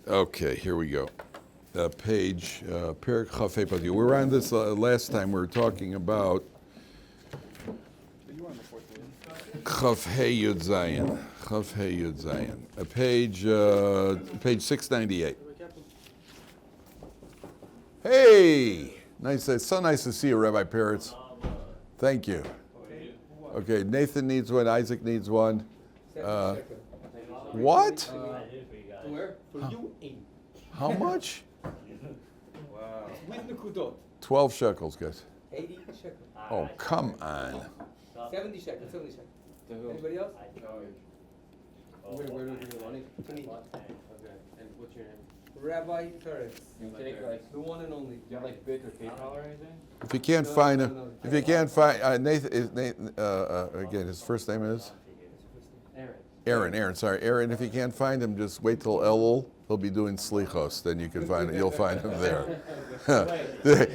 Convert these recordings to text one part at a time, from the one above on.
Okay, here we go. Page, Perik Chaf Hei Pati. We were on this last time. We were talking about Chaf Hei Yud Zayin. Chaf Hei Yud Zayin. Page 698. Hey! Nice. It's so nice to see you, Rabbi Peretz. Thank you. Okay, Nathan needs one. Isaac needs one. What? Where? For you, 8. How much? Wow. With Nukudot. 12 shekels, guys. 80 shekels. Oh, come on. 70 shekels. 70 shekels. Anybody else? Where do we bring the money? Okay. And what's your name? Rabbi Peretz. You take like The one and only. do you have like bit or PayPal or anything? If you can't find him, if you can't find Nathan, again, his first name is Aaron. Sorry, Aaron. If you can't find him, just wait till Elul. He'll be doing slichos. Then you can find him. You'll find him there.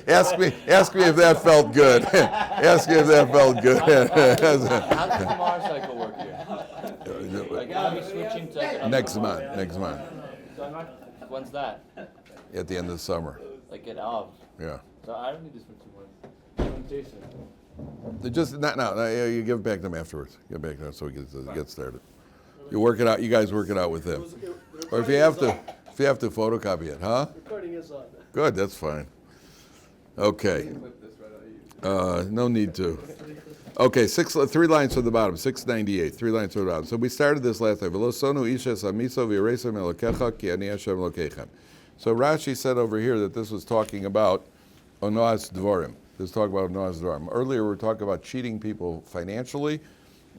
Ask me if that felt good. Ask me if that felt good. How does the Gemara cycle work here? Like, I'll be switching to like Next month. So I'm not, when's that? At the end of the summer. Like at Av. Yeah. So I don't need to switch to one. Jason. Just not now. You give it back to him afterwards. Give it back to him so we get started. You work it out. You guys work it out with him. Or if you have to photocopy it, huh? Recording is on. Good. That's fine. Okay. No need to. Okay, 3 lines from the bottom, 698, 3 lines from the bottom. So we started this last time. So Rashi said over here that this was talking about onoas dvorim. This is talking about onoas dvorim. Earlier we were talking about cheating people financially,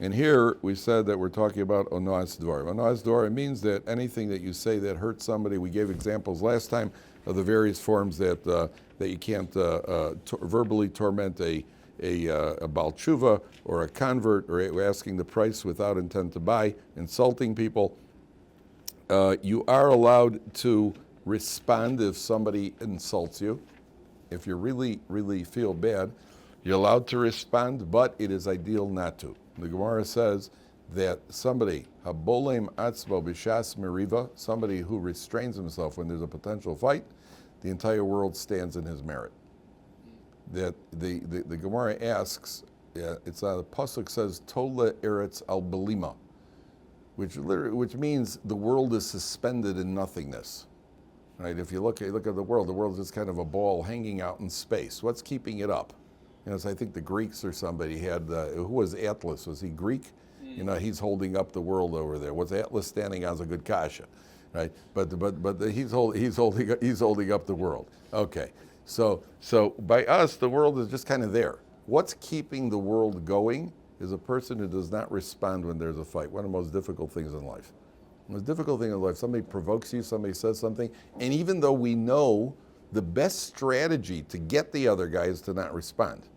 and here we said that we're talking about onoas dvorim. Onoas dvorim means that anything that you say that hurts somebody. We gave examples last time of the various forms that you can't verbally torment a Baal Tshuva or a convert, or asking the price without intent to buy, insulting people. You are allowed to respond if somebody insults you. If you really, really feel bad, you're allowed to respond, but it is ideal not to. The Gemara says that somebody, habolem atzmo b'shas meriva, somebody who restrains himself when there's a potential fight, the entire world stands in his merit. That the Gemara asks, it's the pasuk says tola eretz al belima, which means the world is suspended in nothingness. Right? If you look at the world is just kind of a ball hanging out in space. What's keeping it up? So I think the Greeks or somebody had who was Atlas? Was he Greek? He's holding up the world over there. What's Atlas standing on is a good kasha, right? But he's holding up the world. Okay. So by us, the world is just kind of there. What's keeping the world going is a person who does not respond when there's a fight. One of the most difficult things in life. The most difficult thing in life, somebody provokes you, somebody says something, and even though we know the best strategy to get the other guy is to not respond.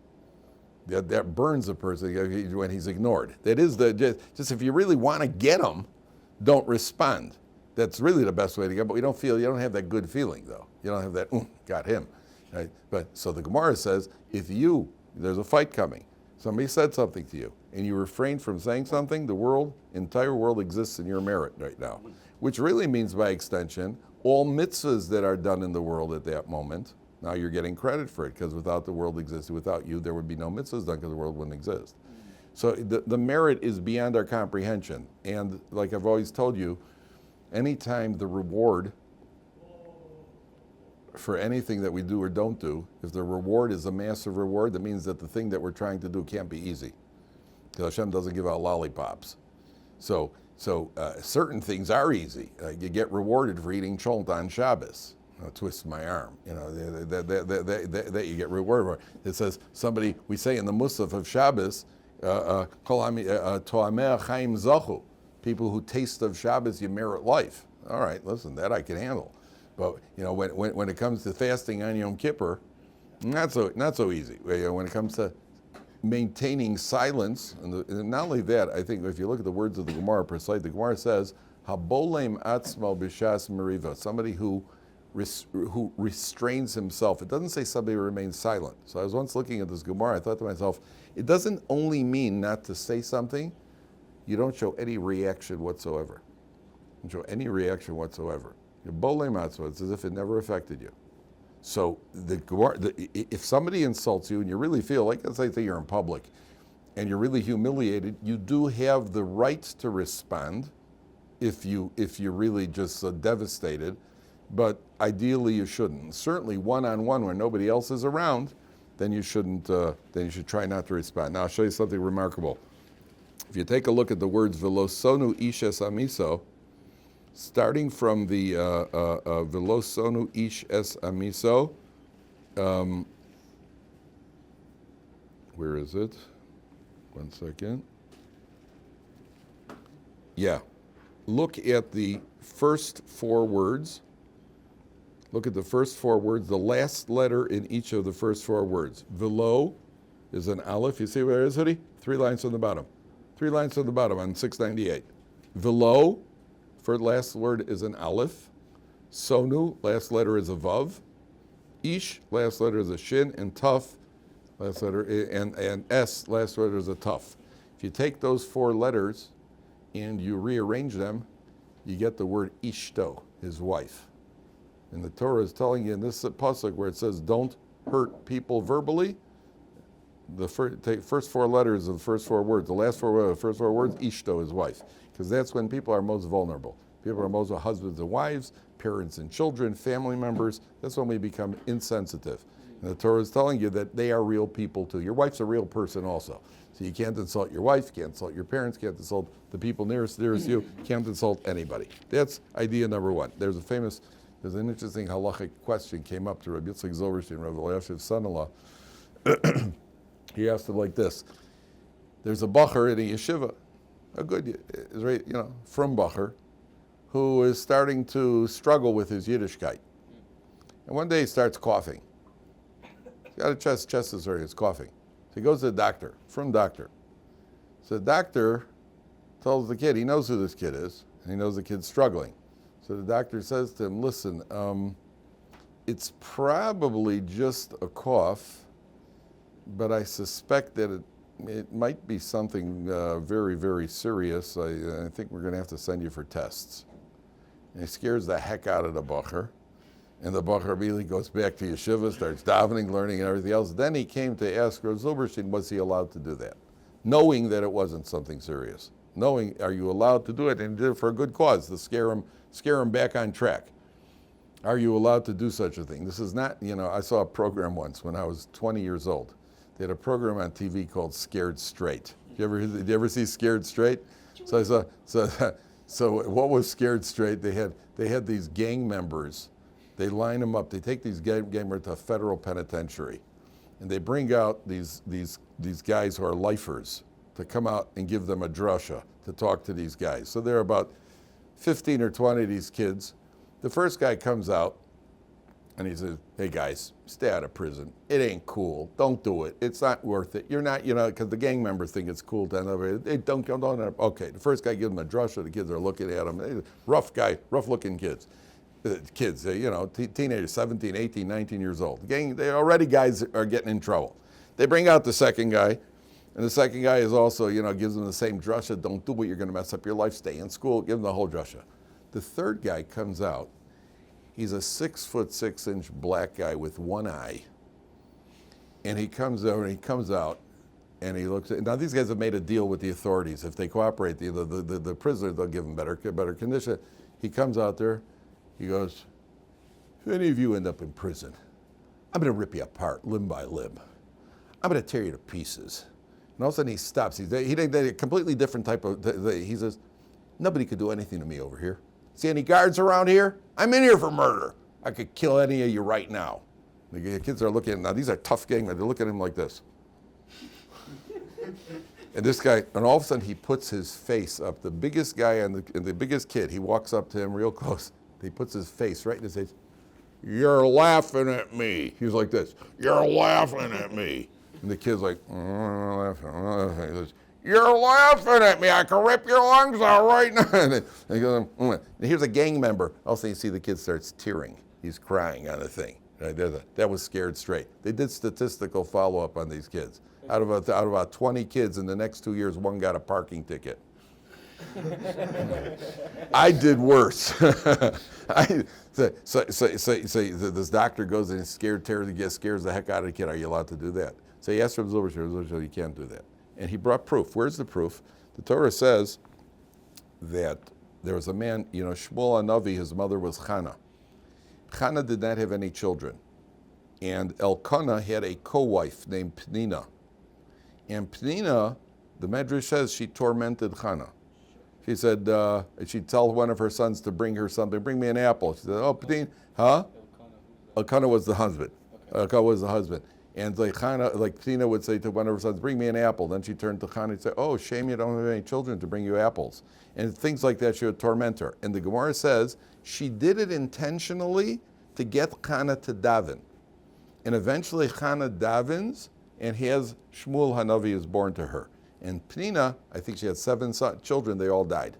That burns a person when he's ignored. That is just if you really want to get him, don't respond. That's really the best way to get, but you don't have that good feeling though. You don't have that, got him. Right? But so the Gemara says, there's a fight coming, somebody said something to you, and you refrain from saying something, the entire world exists in your merit right now. Which really means by extension, all mitzvahs that are done in the world at that moment, now you're getting credit for it, because without the world existing, without you, there would be no mitzvahs done because the world wouldn't exist. So the merit is beyond our comprehension. And like I've always told you, anytime the reward for anything that we do or don't do, if the reward is a massive reward, that means that the thing that we're trying to do can't be easy. Because Hashem doesn't give out lollipops. So certain things are easy. You get rewarded for eating cholent on Shabbos. Twist my arm. That you get rewarded for. It says we say in the Musaf of Shabbos, To'ameh chaim zachu. People who taste of Shabbos, you merit life. All right, listen, that I can handle. But when it comes to fasting on Yom Kippur, not so easy. When it comes to maintaining silence, and not only that, I think if you look at the words of the Gemara precisely, the Gemara says, "Habolem atzmo b'shas meriva," somebody who restrains himself. It doesn't say somebody who remains silent. So I was once looking at this Gemara, I thought to myself, it doesn't only mean not to say something. You don't show any reaction whatsoever. You don't show any reaction whatsoever. Bolei matzvah, it's as if it never affected you. So if somebody insults you and you really feel like, let's say you're in public and you're really humiliated, you do have the right to respond if you're really just devastated, but ideally you shouldn't. Certainly one-on-one when nobody else is around, then you shouldn't. Then you should try not to respond. Now I'll show you something remarkable. If you take a look at the words velosonu ish es amiso, starting from the velosonu ish es amiso, where is it? 1 second. Yeah. Look at the first 4 words. Look at the first 4 words, the last letter in each of the first 4 words. Velo is an aleph. You see where it is, hoodie? 3 lines from the bottom. 3 lines from the bottom on 698. Velo, first last word is an aleph. Sonu, last letter is a vav. Ish, last letter is a shin. And tuf, last letter, and S, last letter is a tuf. If you take those 4 letters and you rearrange them, you get the word ishto, his wife. And the Torah is telling you in this pasuk where it says, don't hurt people verbally, the first 4 letters of the first 4 words, the last 4 words, the first 4 words, ishto, his wife. Because that's when people are most vulnerable. People are most husbands and wives, parents and children, family members. That's when we become insensitive. And the Torah is telling you that they are real people too. Your wife's a real person also. So you can't insult your wife, can't insult your parents, can't insult the people nearest you, can't insult anybody. That's idea number 1. There's an interesting halachic question came up to Rabbi Yitzchak Zilberstein, Rabbi Eliashiv's son-in-law. He asked him like this: there's a Behar in a yeshiva, a good, from Behar, who is starting to struggle with his Yiddishkeit. And one day he starts coughing. He's got a chest is hurting, he's coughing. So he goes to the doctor, doctor. So the doctor tells the kid, he knows who this kid is, and he knows the kid's struggling. So the doctor says to him, listen, it's probably just a cough, but I suspect that it might be something very, very serious. I think we're going to have to send you for tests. And he scares the heck out of the Behar. And the Behar immediately goes back to yeshiva, starts davening, learning, and everything else. Then he came to ask Rav Zilberstein, was he allowed to do that? Knowing that it wasn't something serious. Knowing, are you allowed to do it? And he did it for a good cause, to scare him back on track. Are you allowed to do such a thing? This is not, I saw a program once when I was 20 years old. They had a program on TV called Scared Straight. Did you ever see Scared Straight? So what was Scared Straight? They had these gang members. They line them up. They take these gang members to a federal penitentiary, and they bring out these guys who are lifers to come out and give them a drasha to talk to these guys. So there are about 15 or 20 of these kids. The first guy comes out and he says, hey guys, stay out of prison. It ain't cool. Don't do it. It's not worth it. You're not, because the gang members think it's cool to end up. Hey, don't. Okay, the first guy gives him a drasha. The kids are looking at him. Rough guy, rough looking kids. Teenagers, 17, 18, 19 years old. The gang, guys are getting in trouble. They bring out the second guy. And the second guy is also, gives them the same drasha. Don't do what you're going to mess up your life. Stay in school. Give them the whole drasha. The third guy comes out. He's a 6'6" black guy with one eye. And he comes out and he looks at, now these guys have made a deal with the authorities. If they cooperate, the prisoner, they'll give them better condition. He comes out there. He goes, if any of you end up in prison, I'm going to rip you apart limb by limb. I'm going to tear you to pieces. And all of a sudden he stops. He's a completely different type of, he says, nobody could do anything to me over here. See any guards around here? I'm in here for murder. I could kill any of you right now. The kids are looking, now these are tough gang men. They're looking at him like this. And this guy, and all of a sudden he puts his face up. The biggest guy and the biggest kid, he walks up to him real close. He puts his face right in his face. You're laughing at me. He's like this. You're laughing at me. And the kid's like, he goes, you're laughing at me. I can rip your lungs out right now. And he goes, and here's a gang member. All of a sudden you see the kid starts tearing. He's crying on the thing. Right? That was Scared Straight. They did statistical follow-up on these kids. Out of about 20 kids in the next 2 years, one got a parking ticket. I did worse. This doctor goes and scares the heck out of the kid. Are you allowed to do that? So he asked Rabbi Zilberstein, you can't do that. And he brought proof. Where's the proof? The Torah says that there was a man, Shmuel Hanavi, his mother was Chana. Chana did not have any children. And Elkanah had a co-wife named Pnina. And Pnina, the Medrash says, she tormented Chana. She said, she'd tell one of her sons to bring her something, bring me an apple. She said, oh, Pnina, huh? Elkanah was the husband. Elkanah was the husband. And Pnina would say to one of her sons, bring me an apple. Then she turned to Chana and said, oh, shame you don't have any children to bring you apples. And things like that, she would torment her. And the Gemara says, she did it intentionally to get Chana to daven. And eventually Chana davens and has Shmuel Hanavi is born to her. And Pnina, I think she had 7 children, they all died.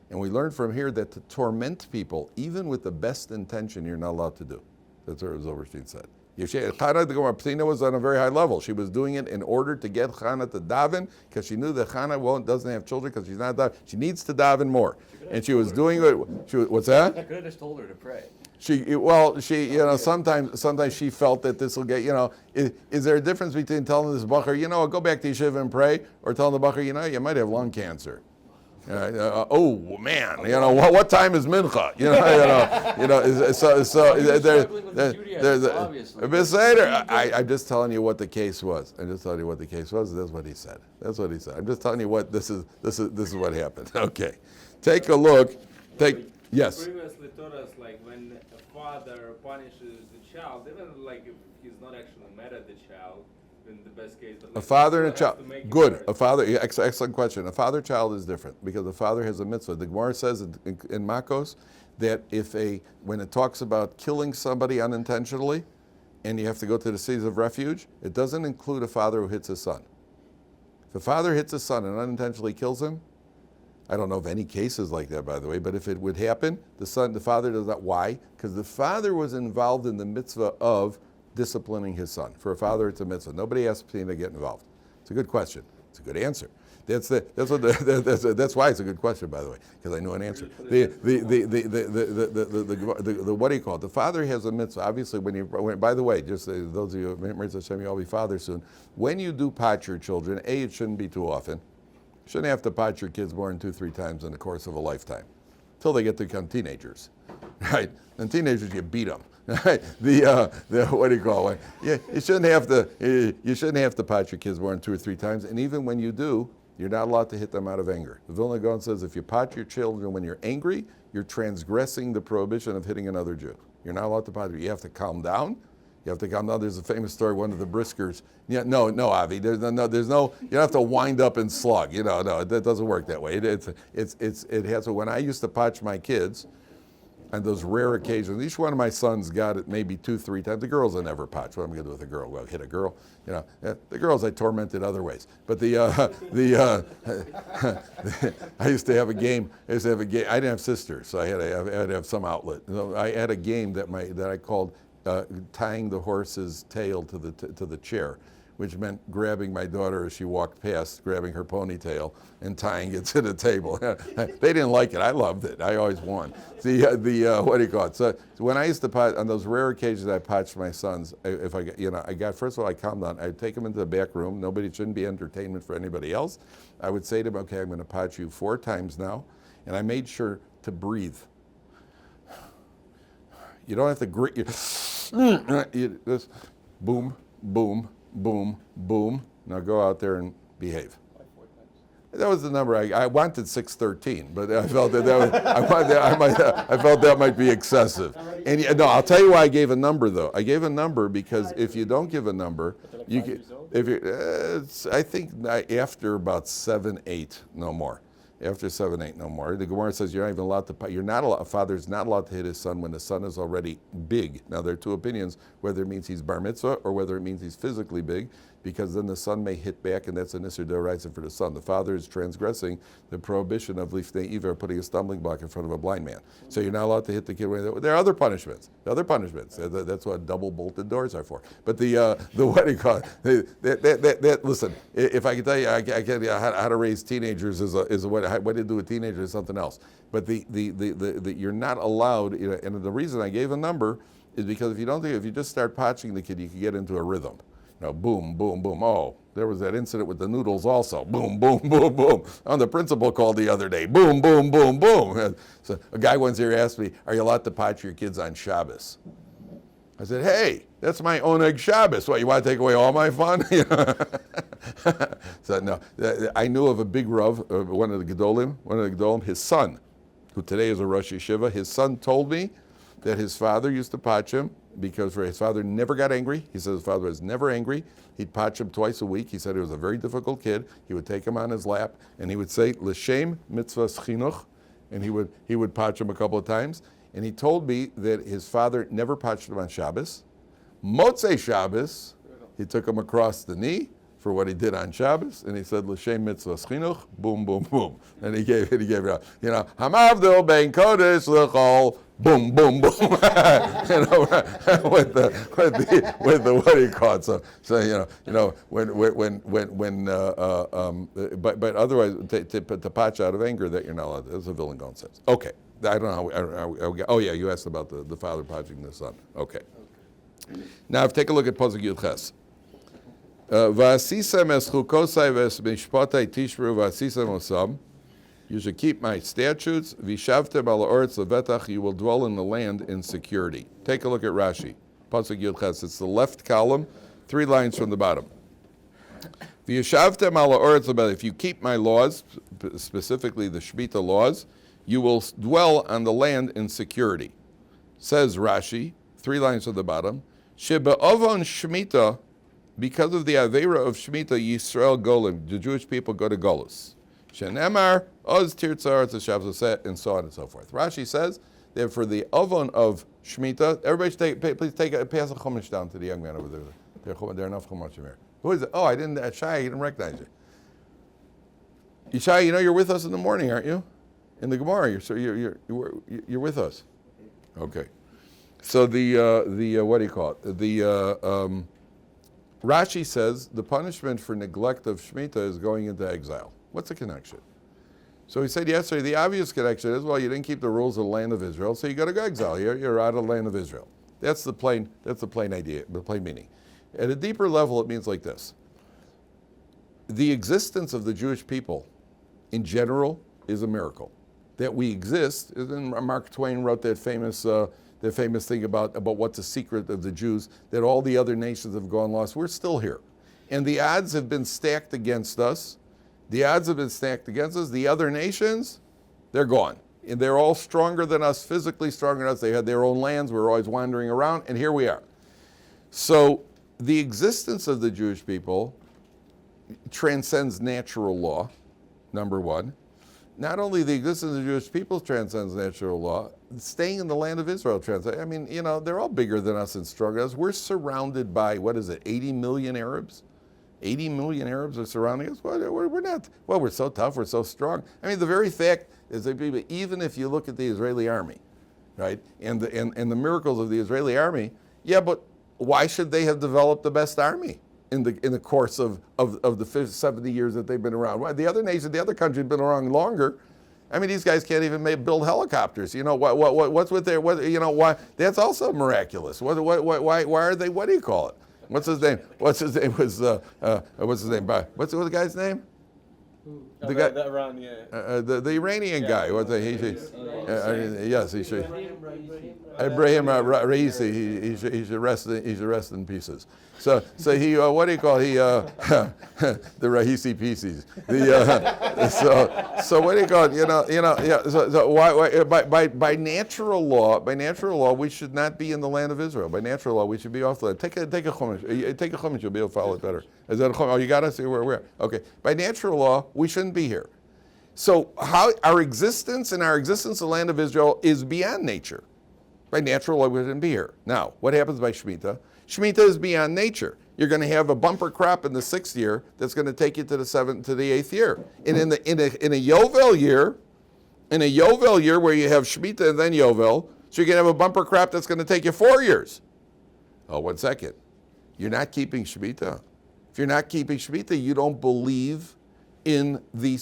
And we learned from here that to torment people, even with the best intention, you're not allowed to do. That's what Zilberstein said. Pnina was on a very high level. She was doing it in order to get Chana to daven, because she knew that Chana doesn't have children because she's not daven. She needs to daven more. And she was doing it. What's that? I could have just told her to pray. Sometimes she felt that this will get, is there a difference between telling this bacher, go back to yeshiva and pray, or telling the bacher, you might have lung cancer. Oh man, what time is mincha? I'm just telling you what the case was. That's what he said. I'm just telling you what this is what happened. Okay, take a look. Yes. Previously taught us when a father punishes the child, even if he's not actually mad at the child, in the best case. But a father and a child. Good. A father. Excellent question. A father-child is different because the father has a mitzvah. The Gemara says in Makos that when it talks about killing somebody unintentionally, and you have to go to the cities of refuge, it doesn't include a father who hits his son. If a father hits his son and unintentionally kills him, I don't know of any cases like that, by the way, but if it would happen, the father does not. Why? Because the father was involved in the mitzvah of disciplining his son. For a father, it's a mitzvah. Nobody asked Pnina to get involved. It's a good question. It's a good answer. That's why it's a good question, by the way, because I know an answer. What do you call it? The father has a mitzvah. Obviously, by the way, just those of you, Mirza Hashem, you'll be father soon. When you do pot your children, it shouldn't be too often. You shouldn't have to pot your kids more than 2-3 times in the course of a lifetime, until they get to become teenagers, right? And teenagers, you beat them. Right? What do you call it? Yeah, you shouldn't have to pot your kids more than 2 or 3 times, and even when you do, you're not allowed to hit them out of anger. The Vilna Gaon says if you pot your children when you're angry, you're transgressing the prohibition of hitting another Jew. You're not allowed to pot. You have to calm down. There's a famous story. One of the briskers. Yeah, no, Avi. There's no. You don't have to wind up and slug. No, that doesn't work that way. It has. When I used to potch my kids, on those rare occasions, each one of my sons got it maybe 2-3 times. The girls I never potch. What am I going to do with a girl? Well, hit a girl. The girls I tormented other ways. But I used to have a game. I didn't have sisters, so I had to have some outlet. I had a game that I called tying the horse's tail to the chair, which meant grabbing my daughter as she walked past, grabbing her ponytail and tying it to the table. They didn't like it. I loved it. I always won. What do you call it? So when I used to pot, on those rare occasions I potched my sons, first of all, I calmed down. I'd take them into the back room. Shouldn't be entertainment for anybody else. I would say to them, okay, I'm going to pot you 4 times now. And I made sure to breathe. You don't have to grit your, just boom, boom, boom, boom. Now go out there and behave. That was the number. I wanted 613, but I felt I felt that might be excessive. And I'll tell you why I gave a number though. I gave a number because if you don't give a number, I think after about 7, 8, no more. After 7, 8, no more. The Gemara says you're not even allowed to. A father's not allowed to hit his son when the son is already big. Now there are 2 opinions whether it means he's bar mitzvah or whether it means he's physically big, because then the son may hit back, and that's an issur d'oraisa for the son. The father is transgressing the prohibition of lifnei iver, putting a stumbling block in front of a blind man. So you're not allowed to hit the kid. There are other punishments. That's what double bolted doors are for. But the what do you call it? Listen, if I can tell you, I can how to raise teenagers is how what do you do with teenagers is something else. But the you're not allowed, and the reason I gave a number is because if you just start patching the kid, you can get into a rhythm. Boom, boom, boom. Oh, there was that incident with the noodles also. Boom, boom, boom, boom. The principal called the other day. Boom, boom, boom, boom. So a guy once here asked me, are you allowed to patch your kids on Shabbos? I said, hey, that's my Oneg Shabbos. What, you want to take away all my fun? So no, I knew of a big Rav, one of the Gedolim, his son, who today is a Rosh Yeshiva, his son told me that his father used to patch him because his father never got angry. He said his father was never angry. He'd patch him twice a week. He said he was a very difficult kid. He would take him on his lap and he would say, L'shem mitzvahs chinuch, and he would patch him a couple of times. And he told me that his father never patched him on Shabbos. Motzei Shabbos, he took him across the knee for what he did on Shabbos, and he said, L'shem mitzvahs chinuch, boom, boom, boom. And he gave it out. Hamavdil ben kodesh l'chol, boom, boom, boom. With the what he called. So but otherwise to patch out of anger that you're not allowed. That's a villain going sense. Okay, I don't know how we oh yeah, you asked about the father patching the son. Okay. Now take a look at Pasuk Yud Ches. V'asisem es chukosai v'es mishpatai tishmeru v'asisem osam. You should keep my statutes. V'shavtem al ha'oretz levetach. You will dwell in the land in security. Take a look at Rashi. Pasuk Yud Ches. It's the left column, 3 lines from the bottom. V'yashavtem al ha'oretz levetach. If you keep my laws, specifically the Shmita laws, you will dwell on the land in security. Says Rashi, 3 lines from the bottom. Shebe'ovon Shmita. Because of the Aveira of Shmita, Yisrael Golim, the Jewish people go to Golus. Shenemar, Oz Tirtzar, Tzashavzoset, and so on and so forth. Rashi says that for the Avon of Shmita, everybody please pass a chumash down to the young man over there. There are enough chumash in there. Who is it? Oh, I didn't recognize you. Yishai, you're with us in the morning, aren't you? In the Gemara, you're with us. Okay. So the what do you call it? Rashi says the punishment for neglect of Shmita is going into exile. What's the connection? So he said yesterday, the obvious connection is, well, you didn't keep the rules of the land of Israel, so you got to go exile. You're out of the land of Israel. That's the plain idea, the plain meaning. At a deeper level, it means like this. The existence of the Jewish people in general is a miracle. That we exist, and Mark Twain wrote that famous thing about what's the secret of the Jews, that all the other nations have gone lost. We're still here. And the odds have been stacked against us. The other nations, they're gone. And they're all stronger than us, physically stronger than us. They had their own lands. We're always wandering around, and here we are. So the existence of the Jewish people transcends natural law, number one. Not only the existence of the Jewish people transcends natural law, staying in the land of Israel transcends. I mean, they're all bigger than us and stronger than us. We're surrounded by, 80 million Arabs? 80 million Arabs are surrounding us? We're not. Well, we're so tough, we're so strong. I mean, the very fact is that even if you look at the Israeli army, right, and the miracles of the Israeli army, yeah, but why should they have developed the best army in the course of the 70 years that they've been around? Why? The other nation, the other country have been around longer. I mean, these guys can't even build helicopters. What's with their, why? That's also miraculous. Why are they, what do you call it? What's his name? What's the guy's name? The guy, the Iranian guy. Yes, he should. Ibrahim Raisi. He should rest in pieces. So he what do you call the Raisi pieces? So what do you call it? So why by natural law we should not be in the land of Israel. By natural law we should be off the land. Take a chumash, you'll be able to follow it better. Is that a chumash? Oh, you got us? Where? Okay. By natural law we shouldn't be here. So how our existence in the land of Israel is beyond nature. By natural law we shouldn't be here. Now, what happens by Shmita? Shmita is beyond nature. You're going to have a bumper crop in the 6th year that's going to take you to the 8th year. And in a Yovel year, where you have Shmita and then Yovel, so you're going to have a bumper crop that's going to take you 4 years. Oh, 1 second. You're not keeping Shmita. If you're not keeping Shmita, you don't believe in the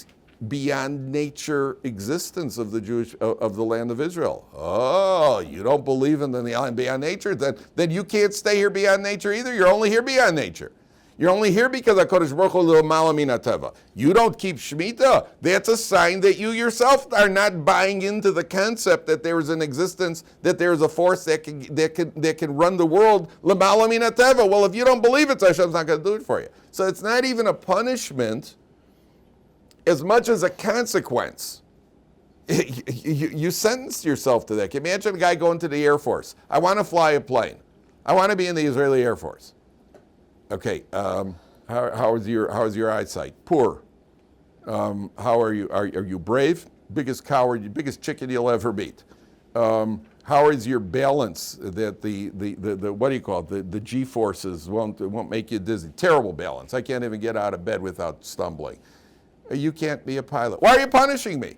beyond nature existence of the of the land of Israel. Oh, you don't believe in the land beyond nature? Then you can't stay here beyond nature either. You're only here beyond nature. You're only here because HaKadosh Baruch Hu l'mala min hateva. You don't keep Shmita. That's a sign that you yourself are not buying into the concept that there is an existence, that there is a force that can run the world l'mala min hateva. Well, if you don't believe it, Hashem's not going to do it for you. So it's not even a punishment as much as a consequence. You sentenced yourself to that. Imagine a guy going to the Air Force. I want to fly a plane. I want to be in the Israeli Air Force. Okay, how is your eyesight? Poor. How are you? Are you brave? Biggest coward, biggest chicken you'll ever meet. How is your balance? That the what do you call it? The G forces won't make you dizzy. Terrible balance. I can't even get out of bed without stumbling. You can't be a pilot. Why are you punishing me?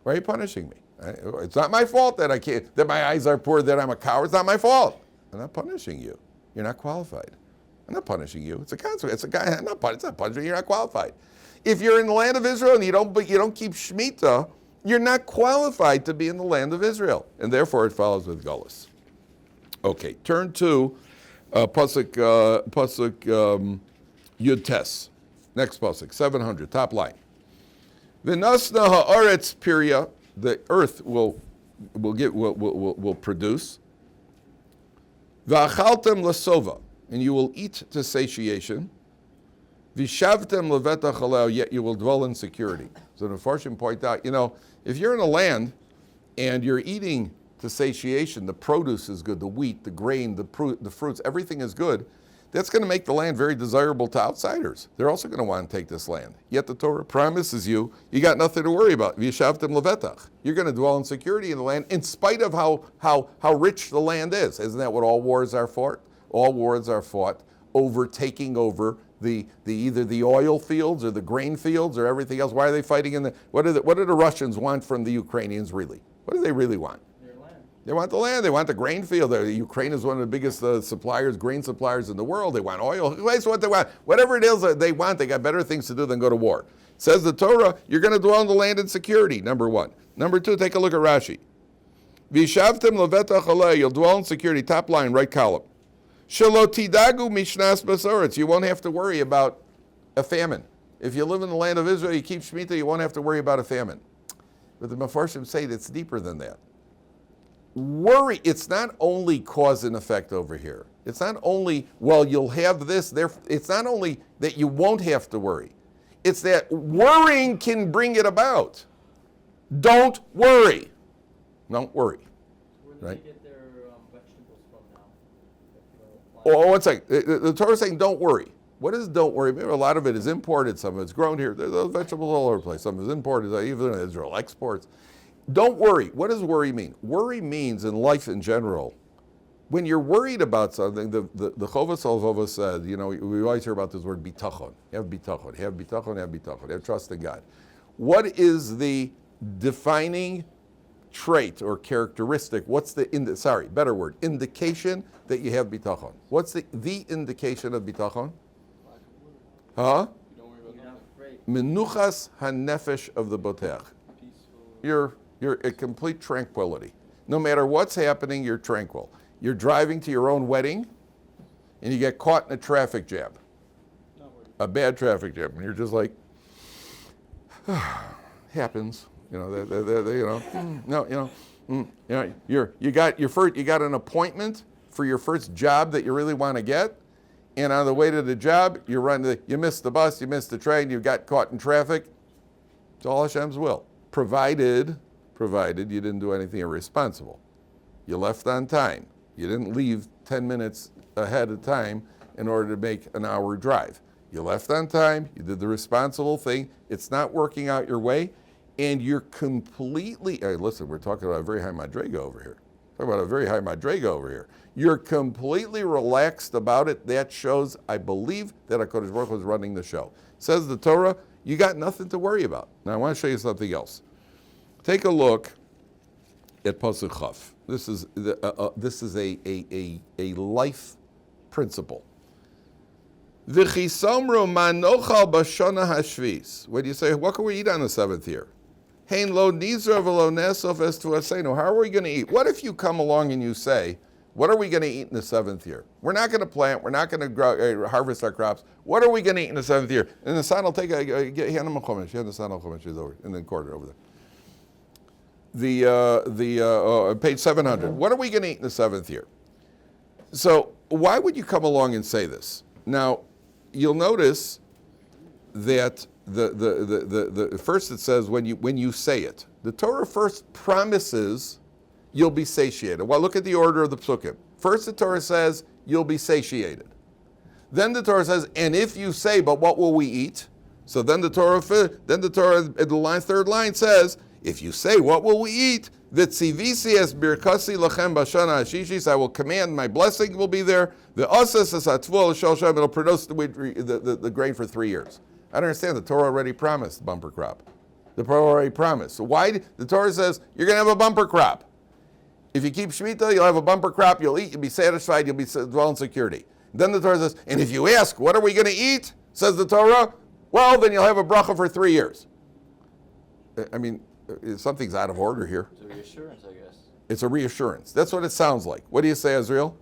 Why are you punishing me? It's not my fault that I can't. That my eyes are poor. That I'm a coward. It's not my fault. I'm not punishing you. You're not qualified. I'm not punishing you. It's a consequence. It's a guy. It's not punishing you. You're not qualified. If you're in the land of Israel and you don't keep Shmita, you're not qualified to be in the land of Israel, and therefore it follows with Golus. Okay, turn to pasuk Yud Tes. Next pasuk, 700, top line. V'nasna haaretz pirya, the earth will produce. V'achaltem lasova, and you will eat to satiation. Vishavtem levetach aleo, yet you will dwell in security. So the Mepharshim point out, if you're in a land and you're eating to satiation, the produce is good, the wheat, the grain, the fruits, everything is good, that's going to make the land very desirable to outsiders. They're also going to want to take this land. Yet the Torah promises you got nothing to worry about. Vishavtem levetach. You're going to dwell in security in the land in spite of how rich the land is. Isn't that what all wars are for? All wars are fought over taking over the either the oil fields or the grain fields or everything else. Why are they fighting what do the Russians want from the Ukrainians really? What do they really want? Their land. They want the land. They want the grain field. Ukraine is one of the biggest grain suppliers in the world. They want oil. That's what they want. Whatever it is that they want, they got better things to do than go to war. Says the Torah, you're going to dwell in the land in security, number one. Number two, take a look at Rashi. Vishavtem levetach aleh, you'll dwell in security, top line, right column. Shelo tidagu mishnas basoretz, you won't have to worry about a famine. If you live in the land of Israel, you keep Shmita, you won't have to worry about a famine. But the Mepharshim say it's deeper than that. Worry, it's not only cause and effect over here. It's not only, you'll have this, it's not only that you won't have to worry. It's that worrying can bring it about. Don't worry. Don't worry. Where Right? do they get their vegetables from now? Oh, one second. The Torah is saying don't worry. What is don't worry? Maybe a lot of it is imported. Some of it's grown here. There's vegetables all over the place. Some of it's imported, even in Israel, exports. Don't worry. What does worry mean? Worry means in life in general, when you're worried about something, the Chovas Halvova said, we always hear about this word bitachon. Have bitachon, have bitachon, have bitachon, have trust in God. What is the defining trait or characteristic? What's better word, indication that you have bitachon? What's the indication of bitachon? Huh? You're not afraid. Menuchas hanefesh of the boteach. You're at complete tranquility. No matter what's happening, you're tranquil. You're driving to your own wedding, and you get caught in a traffic jam, a bad traffic jam, and you're just like, happens. You got an appointment for your first job that you really want to get, and on the way to the job, you missed the bus, you missed the train, you got caught in traffic. It's all Hashem's will, provided you didn't do anything irresponsible. You left on time. You didn't leave 10 minutes ahead of time in order to make an hour drive. You left on time, you did the responsible thing, it's not working out your way, and you're completely, listen, we're talking about a very high madrega over here. You're completely relaxed about it. That shows, I believe, that HaKadosh Baruch Hu is running the show. Says the Torah, you got nothing to worry about. Now I want to show you something else. Take a look at Pasuk Chaf. This is a life principle. V'chisomru ma nochal b'shana hashvis. When you say, what can we eat on the 7th year? Hein lo nizra v'lo nesov es tuasenu. How are we going to eat? What if you come along and you say, what are we going to eat in the 7th year? We're not going to plant. We're not going to harvest our crops. What are we going to eat in the 7th year? And the son will take hand him a chumash. Hand the son a chumash. He's over in the corner over there. Page 700. What are we going to eat in the 7th year? So why would you come along and say this? Now, you'll notice that the first it says when you say it, the Torah first promises you'll be satiated. Well, look at the order of the psukim. First, the Torah says you'll be satiated. Then the Torah says, and if you say, but what will we eat? So then the Torah at the third line says, if you say, what will we eat? V'tzivisi es birkasi lachem b'shana hashishis, I will command, my blessing will be there. The asas es atzvul shel shem, it'll produce the grain for 3 years. I don't understand. The Torah already promised bumper crop. The Torah already promised. So why? The Torah says you're going to have a bumper crop. If you keep Shmita, you'll have a bumper crop, you'll eat, you'll be satisfied, you'll be dwell in security. Then the Torah says, and if you ask, what are we going to eat? Says the Torah, well, then you'll have a bracha for 3 years. I mean, something's out of order here. It's a reassurance, I guess. It's a reassurance. That's what it sounds like. What do you say, Azriel?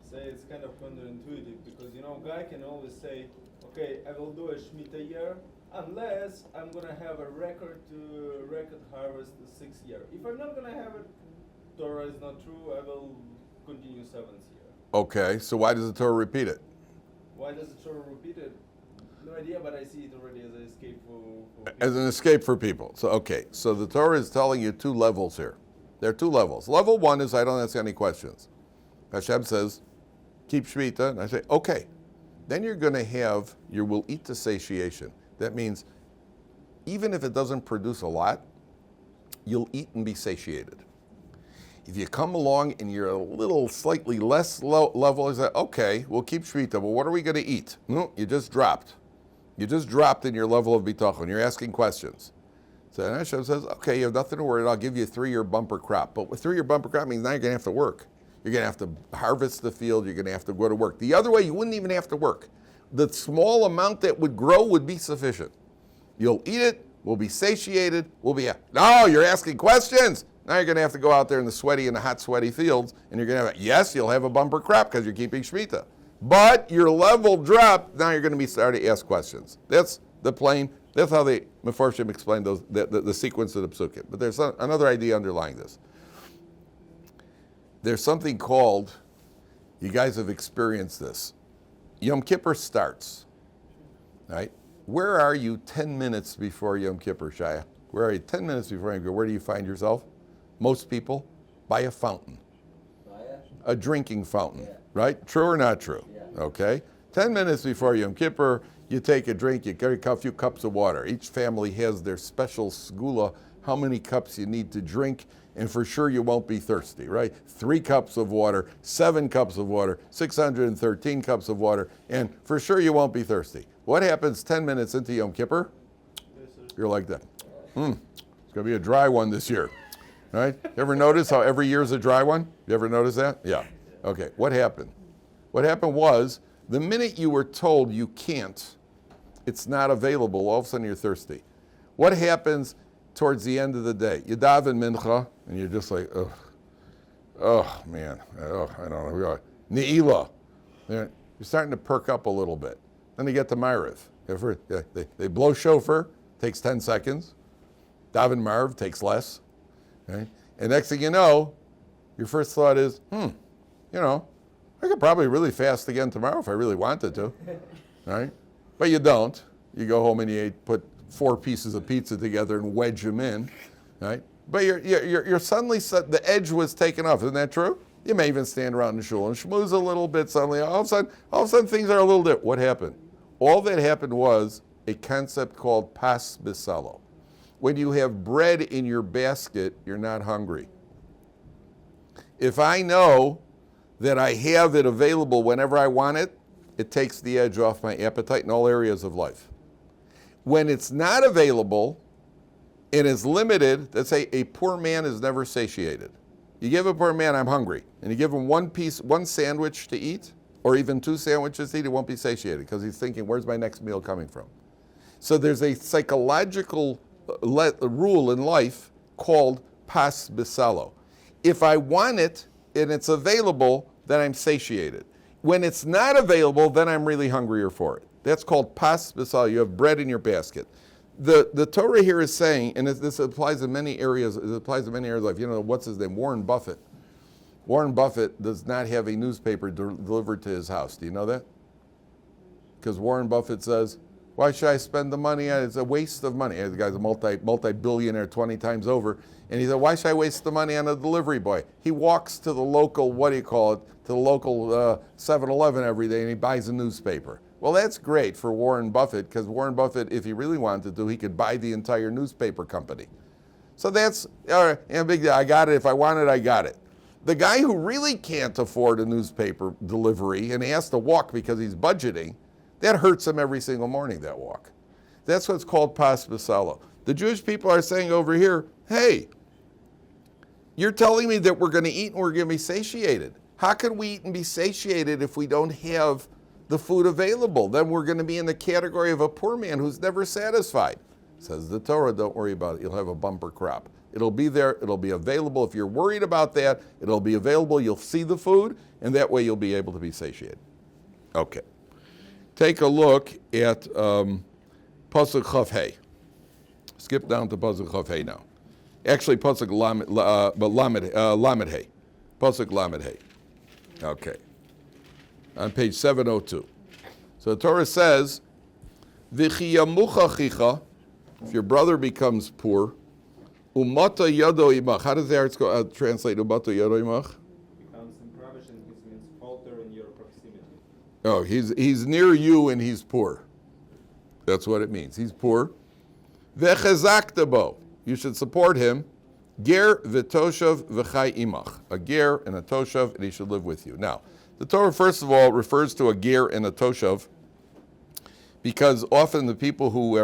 Say it's kind of counterintuitive because, guy can always say, okay, I will do a Shmita year unless I'm going to have a record harvest the 6th year. If I'm not going to have it, Torah is not true, I will continue 7th year. Okay, so why does the Torah repeat it? Why does the Torah repeat it? No idea, but I see it already as an escape for people. As an escape for people. So, okay, so the Torah is telling you 2 levels here. There are 2 levels. Level 1 is I don't ask any questions. Hashem says, keep Shmita, and I say, okay. Then you're going to you will eat to satiation. That means even if it doesn't produce a lot, you'll eat and be satiated. If you come along and you're a little slightly less level, is that okay? We'll keep Shmita, but what are we going to eat? No, you just dropped. You just dropped in your level of bitachon. You're asking questions. So Hashem says, okay, you have nothing to worry about. I'll give you a 3-year bumper crop. But with 3-year bumper crop means now you're going to have to work. You're going to have to harvest the field. You're going to have to go to work. The other way, you wouldn't even have to work. The small amount that would grow would be sufficient. You'll eat it. We'll be satiated. We'll be no, you're asking questions. Now you're going to have to go out there in the hot, sweaty fields, and you're going to have, yes, you'll have a bumper crop because you're keeping Shmita. But your level dropped, now you're going to be starting to ask questions. That's how the Mefarshim explain the sequence of the psukim. But there's another idea underlying this. There's something called, you guys have experienced this, Yom Kippur starts, right? Where are you 10 minutes before Yom Kippur, Shaya? Where are you 10 minutes before Yom Kippur? Where do you find yourself? Most people by a fountain, a drinking fountain, Yeah. right? True or not true? Yeah. Okay. 10 minutes before Yom Kippur, you take a drink, you get a few cups of water. Each family has their special segula, how many cups you need to drink, and for sure you won't be thirsty, right? 3 cups of water, 7 cups of water, 613 cups of water, and for sure you won't be thirsty. What happens 10 minutes into Yom Kippur? You're like that. It's going to be a dry one this year. Right? You ever notice how every year is a dry one? You ever notice that? Yeah. Okay. What happened? What happened was the minute you were told you can't, it's not available, all of a sudden you're thirsty. What happens towards the end of the day? You daven mincha, and you're just like, oh man, I don't know. Ne'ilah. You're starting to perk up a little bit. Then you get to Ma'ariv. They blow shofar, takes 10 seconds. Daven Ma'ariv takes less. Right? And next thing you know, your first thought is, I could probably really fast again tomorrow if I really wanted to, right? But you don't. You go home and you put 4 pieces of pizza together and wedge them in, right? But you're suddenly, the edge was taken off. Isn't that true? You may even stand around in shul and schmooze a little bit. Suddenly, all of a sudden things are a little different. What happened? All that happened was a concept called pas bisalo. When you have bread in your basket, you're not hungry. If I know that I have it available whenever I want it, it takes the edge off my appetite in all areas of life. When it's not available and is limited, let's say a poor man is never satiated. You give a poor man, I'm hungry, and you give him one sandwich to eat, or even 2 sandwiches to eat, he won't be satiated because he's thinking, where's my next meal coming from? So there's a psychological rule in life called pas bisalo. If I want it and it's available, then I'm satiated. When it's not available, then I'm really hungrier for it. That's called pas bisalo. You have bread in your basket. The Torah here is saying, and this applies in many areas. It applies in many areas of life. You know, what's his name? Warren Buffett. Warren Buffett does not have a newspaper delivered to his house. Do you know that? Because Warren Buffett says, why should I spend the money? It's a waste of money. The guy's a multi-billionaire 20 times over. And he said, why should I waste the money on a delivery boy? He walks to the local, to the local 7-Eleven every day and he buys a newspaper. Well, that's great for Warren Buffett because Warren Buffett, if he really wanted to, he could buy the entire newspaper company. So that's, all right, big deal. I got it. If I want it, I got it. The guy who really can't afford a newspaper delivery and he has to walk because he's budgeting, that hurts him every single morning, that walk. That's what's called pas bisalo. The Jewish people are saying over here, hey, you're telling me that we're going to eat and we're going to be satiated. How can we eat and be satiated if we don't have the food available? Then we're going to be in the category of a poor man who's never satisfied. Says the Torah, don't worry about it. You'll have a bumper crop. It'll be there. It'll be available. If you're worried about that, it'll be available. You'll see the food, and that way you'll be able to be satiated. Okay. Take a look at Pasuk Chav Hey. Skip down to Pasuk Chav Hey now. Actually, Pasuk Lamed Hey. Pasuk Lamed Hey. Okay. On page 702. So the Torah says, V'chiyamucha chicha, if your brother becomes poor, umata yado imach. How does the arts translate umata yado imach? Becomes proficient, which means falter in your proximity. Oh, he's near you and he's poor. That's what it means. He's poor. V'chazakta bo. You should support him. Ger v'toshav v'chai imach. A ger and a toshav, and he should live with you. Now, the Torah, first of all, refers to a ger and a toshav because often the people who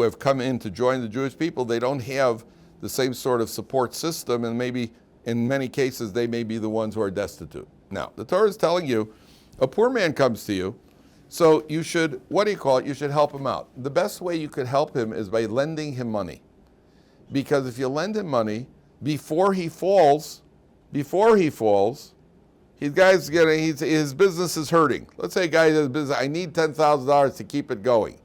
have come in to join the Jewish people, they don't have the same sort of support system, and maybe in many cases they may be the ones who are destitute. Now, the Torah is telling you, a poor man comes to you, so you should, you should help him out. The best way you could help him is by lending him money. Because if you lend him money, before he falls, his business is hurting. Let's say a guy has a business, I need $10,000 to keep it going.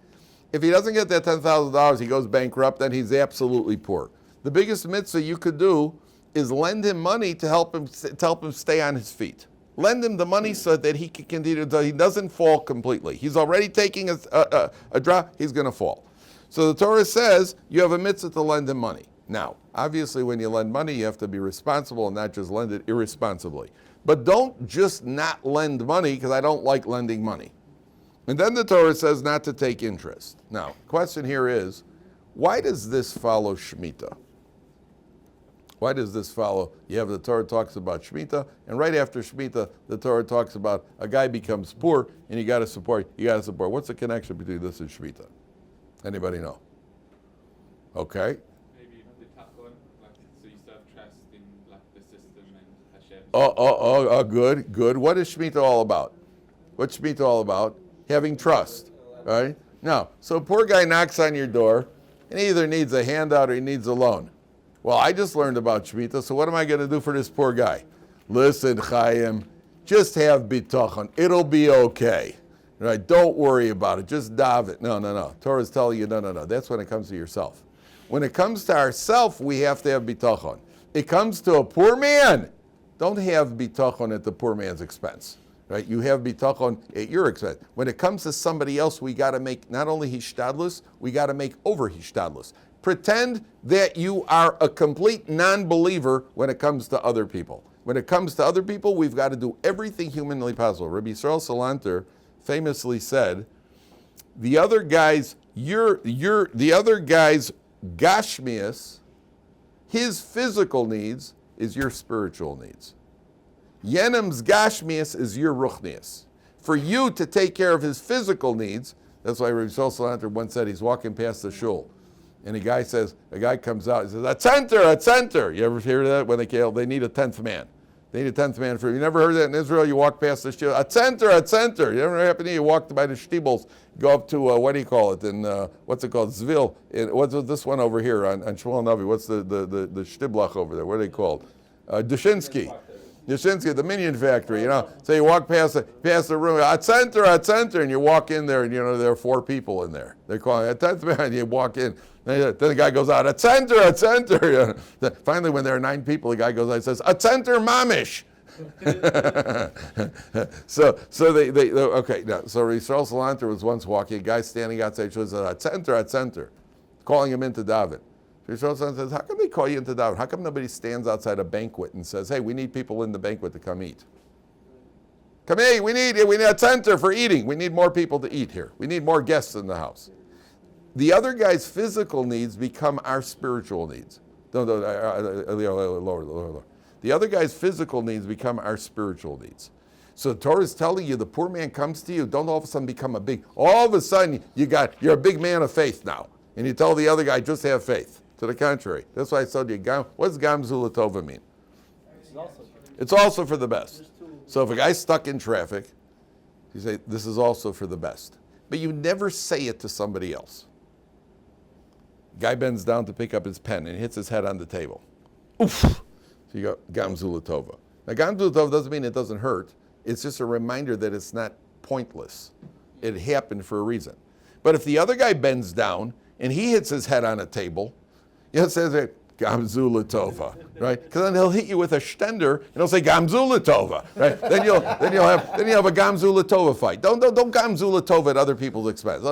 If he doesn't get that $10,000, he goes bankrupt, then he's absolutely poor. The biggest mitzvah you could do is lend him money to help him stay on his feet. Lend him the money so that he can continue, he doesn't fall completely. He's already taking a drop, he's going to fall. So the Torah says you have a mitzvah to lend him money. Now, obviously when you lend money, you have to be responsible and not just lend it irresponsibly. But don't just not lend money, because I don't like lending money. And then the Torah says not to take interest. Now, the question here is, why does this follow Shmita? Why does this follow? You have the Torah talks about Shmita, and right after Shmita, the Torah talks about a guy becomes poor, and you got to support. What's the connection between this and Shmita? Anybody know? Okay. Maybe the tachon, so you still have trust in the system and Hashem. Good. What is Shmita all about? What's Shmita all about? Having trust, right? Now, so a poor guy knocks on your door, and he either needs a handout or he needs a loan. Well, I just learned about Shmita, so what am I going to do for this poor guy? Listen, Chaim, just have bitachon. It'll be okay. Right? Don't worry about it. Just daven it. No. Torah's telling you, no. That's when it comes to yourself. When it comes to ourself, we have to have bitachon. It comes to a poor man, don't have bitachon at the poor man's expense. Right? You have bitachon at your expense. When it comes to somebody else, we got to make not only hishtadlus, we got to make over hishtadlus. Pretend that you are a complete non-believer when it comes to other people. When it comes to other people, we've got to do everything humanly possible. Rabbi Yisrael Salanter famously said, the other guy's gashmias, his physical needs is your spiritual needs. Yenam's gashmias is your ruchnias. For you to take care of his physical needs, that's why Rabbi Yisrael Salanter once said he's walking past the shul, and a guy comes out, he says, a center. You ever hear that? When they need a 10th man. They need a 10th man for. You never heard that in Israel? You walk past the shtibel, a center. You ever happen to you walk by the shtibels, go up to, what do you call it, in, what's it called, Zvil. What's this one over here on Shmuel Navi? What's the shtiblach over there? What are they called? Dushinsky, the minion factory, you know. So you walk past the room, a center, and you walk in there, and you know there are 4 people in there. They're calling it a 10th man. You walk in, then the guy goes out, a center. You know. Finally, when there are 9 people, the guy goes out and says, a center mamish. so they okay. Now, so Yisrael Salanter was once walking, a guy standing outside, says, a center, calling him into Dovid. Yisrael Salanter says, how come they call you into Dovid? How come nobody stands outside a banquet and says, hey, we need people in the banquet to come eat? Come here, we need a center for eating. We need more people to eat here. We need more guests in the house. The other guy's physical needs become our spiritual needs. Lower. The other guy's physical needs become our spiritual needs. So the Torah is telling you, the poor man comes to you, don't all of a sudden become all of a sudden you're a big man of faith now. And you tell the other guy, just have faith. To the contrary. That's why I told you, what does Gam Zulatova mean? It's also for the best. So if a guy's stuck in traffic, you say, this is also for the best. But you never say it to somebody else. Guy bends down to pick up his pen and hits his head on the table. Oof! So you go, Gam Zulatova. Now, Gam Zulatova doesn't mean it doesn't hurt. It's just a reminder that it's not pointless. It happened for a reason. But if the other guy bends down and he hits his head on a table, it says Gam Zulatova, right? Because then he'll hit you with a stender and he'll say Gam Zulatova, right? then you'll have a Gam Zulatova fight. Don't Gam Zulatova at other people's expense.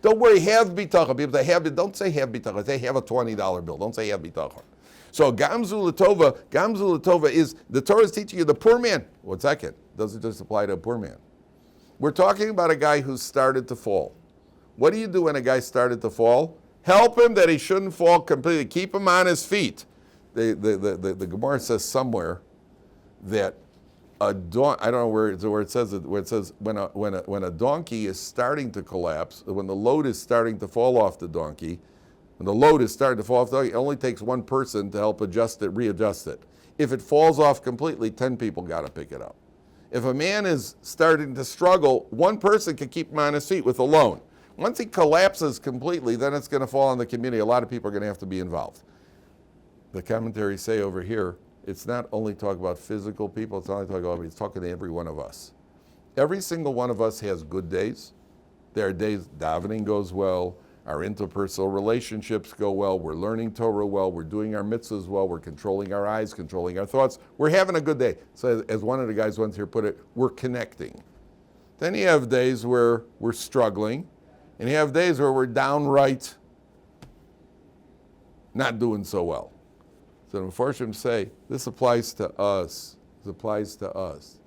Don't worry, have bitachon. People say don't say have bitachon. Say have a $20 bill. Don't say have bitachon. So Gam Zulatova is, the Torah is teaching you the poor man. 1 second, doesn't just apply to a poor man. We're talking about a guy who started to fall. What do you do when a guy started to fall? Help him that he shouldn't fall completely. Keep him on his feet. The Gemara says somewhere that I don't know where it says when a donkey is starting to collapse, when the load is starting to fall off the donkey, when the load is starting to fall off the donkey, it only takes one person to help readjust it. If it falls off completely, 10 people got to pick it up. If a man is starting to struggle, one person can keep him on his feet with a loan. Once he collapses completely, then it's going to fall on the community. A lot of people are going to have to be involved. The commentaries say over here, it's not only talking about physical people, it's not only talking about, it's talking to every one of us. Every single one of us has good days. There are days davening goes well, our interpersonal relationships go well, we're learning Torah well, we're doing our mitzvahs well, we're controlling our eyes, controlling our thoughts. We're having a good day. So as one of the guys once here put it, we're connecting. Then you have days where we're struggling, and you have days where we're downright not doing so well. So the Mefarshim say, this applies to us. This applies to us.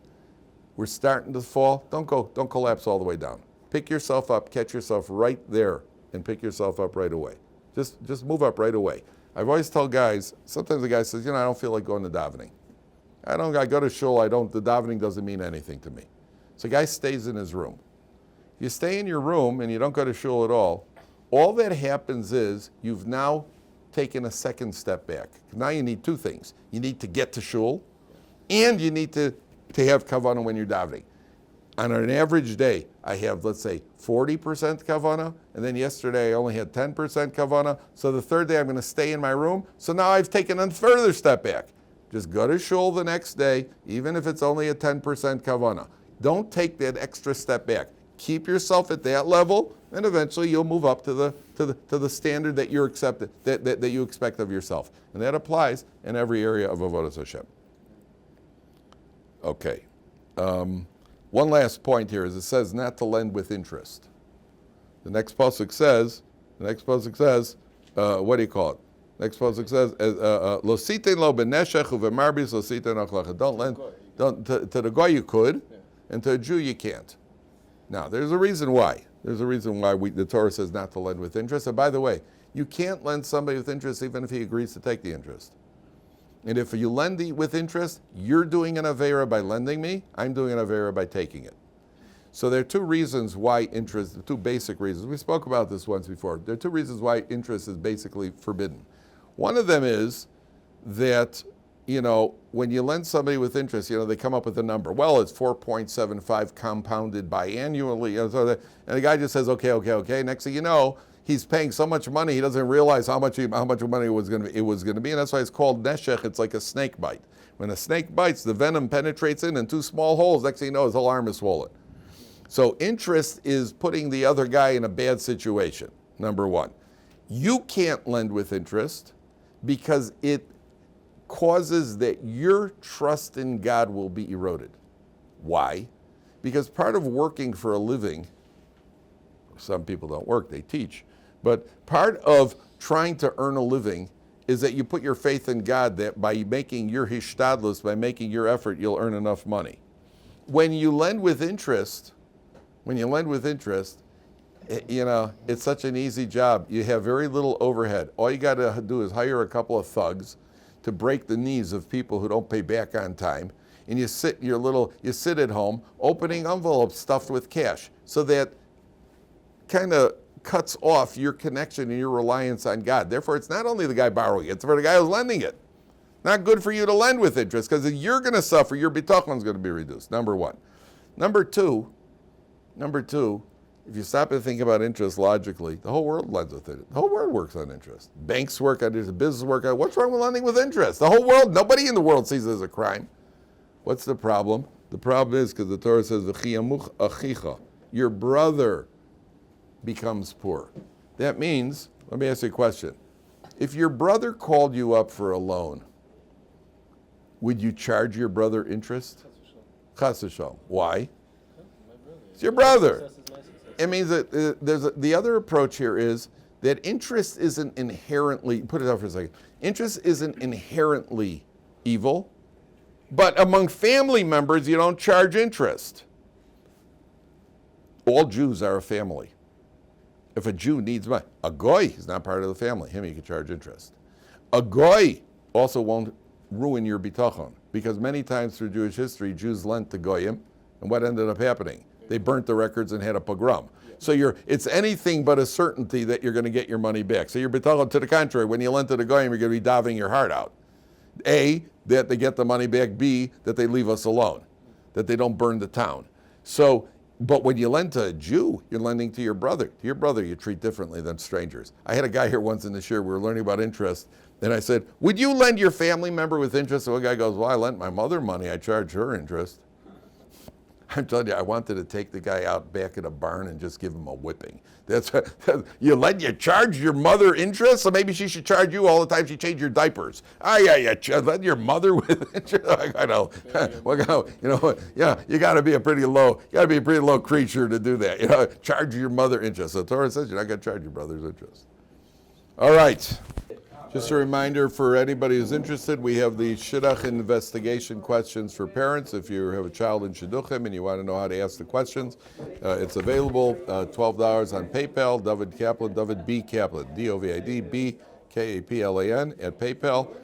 We're starting to fall. Don't collapse all the way down. Pick yourself up, catch yourself right there, and pick yourself up right away. Just move up right away. I've always tell guys, sometimes the guy says, I don't feel like going to davening. I go to shul, the davening doesn't mean anything to me. So the guy stays in his room. You stay in your room and you don't go to shul at all that happens is you've now taken a second step back. Now you need 2 things. You need to get to shul, and you need to have kavanah when you're davening. On an average day, I have, let's say, 40% kavanah, and then yesterday I only had 10% kavanah, so the third day I'm going to stay in my room, so now I've taken a further step back. Just go to shul the next day, even if it's only a 10% kavanah. Don't take that extra step back. Keep yourself at that level, and eventually you'll move up to the standard that you're accepted, that you expect of yourself. And that applies in every area of Avodas Hashem. Okay. One last point here is it says not to lend with interest. The next pasuk says, what do you call it? Next pasuk says, lo sitein lo beneshech uvemarbis lo sitein achlacha. Don't lend. To the goy you could, and to a Jew you can't. Now, there's a reason why. The Torah says not to lend with interest. And by the way, you can't lend somebody with interest even if he agrees to take the interest. And if you lend with interest, you're doing an avera by lending me, I'm doing an avera by taking it. So there are 2 reasons why interest, 2 basic reasons. We spoke about this once before. There are 2 reasons why interest is basically forbidden. One of them is that, when you lend somebody with interest, they come up with a number. Well, it's 4.75 compounded biannually. And the guy just says, okay. Next thing you know, he's paying so much money, he doesn't realize how much money it was going to be. And that's why it's called neshech. It's like a snake bite. When a snake bites, the venom penetrates in 2 small holes. Next thing you know, his whole arm is swollen. So interest is putting the other guy in a bad situation, number one. You can't lend with interest because it causes that your trust in God will be eroded. Why? Because part of working for a living, some people don't work, they teach, but part of trying to earn a living is that you put your faith in God that by making your hishtadlus, by making your effort, you'll earn enough money. When you lend with interest, it's such an easy job. You have very little overhead. All you got to do is hire a couple of thugs to break the knees of people who don't pay back on time, and you sit at home opening envelopes stuffed with cash. So that kind of cuts off your connection and your reliance on God. Therefore, it's not only the guy borrowing it, it's for the guy who's lending it. Not good for you to lend with interest because you're going to suffer. Your bitachon is going to be reduced. Number one. Number two, if you stop and think about interest logically, the whole world lends with it. The whole world works on interest. Banks work on it, business work on it. What's wrong with lending with interest? The whole world, nobody in the world sees it as a crime. What's the problem? The problem is because the Torah says, "V'chiyamuch achicha," your brother becomes poor. That means, let me ask you a question. If your brother called you up for a loan, would you charge your brother interest? Chas v'shalom. Why? It's your brother. It means that the other approach here is that interest isn't inherently, put it out for a second, interest isn't inherently evil, but among family members you don't charge interest. All Jews are a family. If a Jew needs money, a goy is not part of the family. Him you can charge interest. A goy also won't ruin your bitachon, because many times through Jewish history, Jews lent to goyim, and what ended up happening? They burnt the records and had a pogrom. So it's anything but a certainty that you're going to get your money back. So your bitachon, to the contrary, when you lend to the goyim, you're going to be diving your heart out. A, that they get the money back. B, that they leave us alone, that they don't burn the town. So, but when you lend to a Jew, you're lending to your brother. To your brother, you treat differently than strangers. I had a guy here once in this year, we were learning about interest, and I said, would you lend your family member with interest? So a guy goes, well, I lent my mother money, I charge her interest. I'm telling you, I wanted to take the guy out back in a barn and just give him a whipping. You charge your mother interest, so maybe she should charge you all the time she changed your diapers. Lend your mother with interest. I know. You got to be a pretty low creature to do that. Charge your mother interest. The Torah says you're not going to charge your brother's interest. All right. Just a reminder for anybody who's interested, we have the Shidduch investigation questions for parents. If you have a child in Shidduchim and you want to know how to ask the questions, it's available, $12 on PayPal, Dovid Kaplan, Dovid B. Kaplan, Dovid B. Kaplan at PayPal.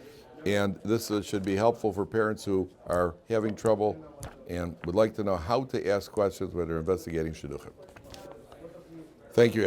And this should be helpful for parents who are having trouble and would like to know how to ask questions when they're investigating Shidduchim. Thank you, Al.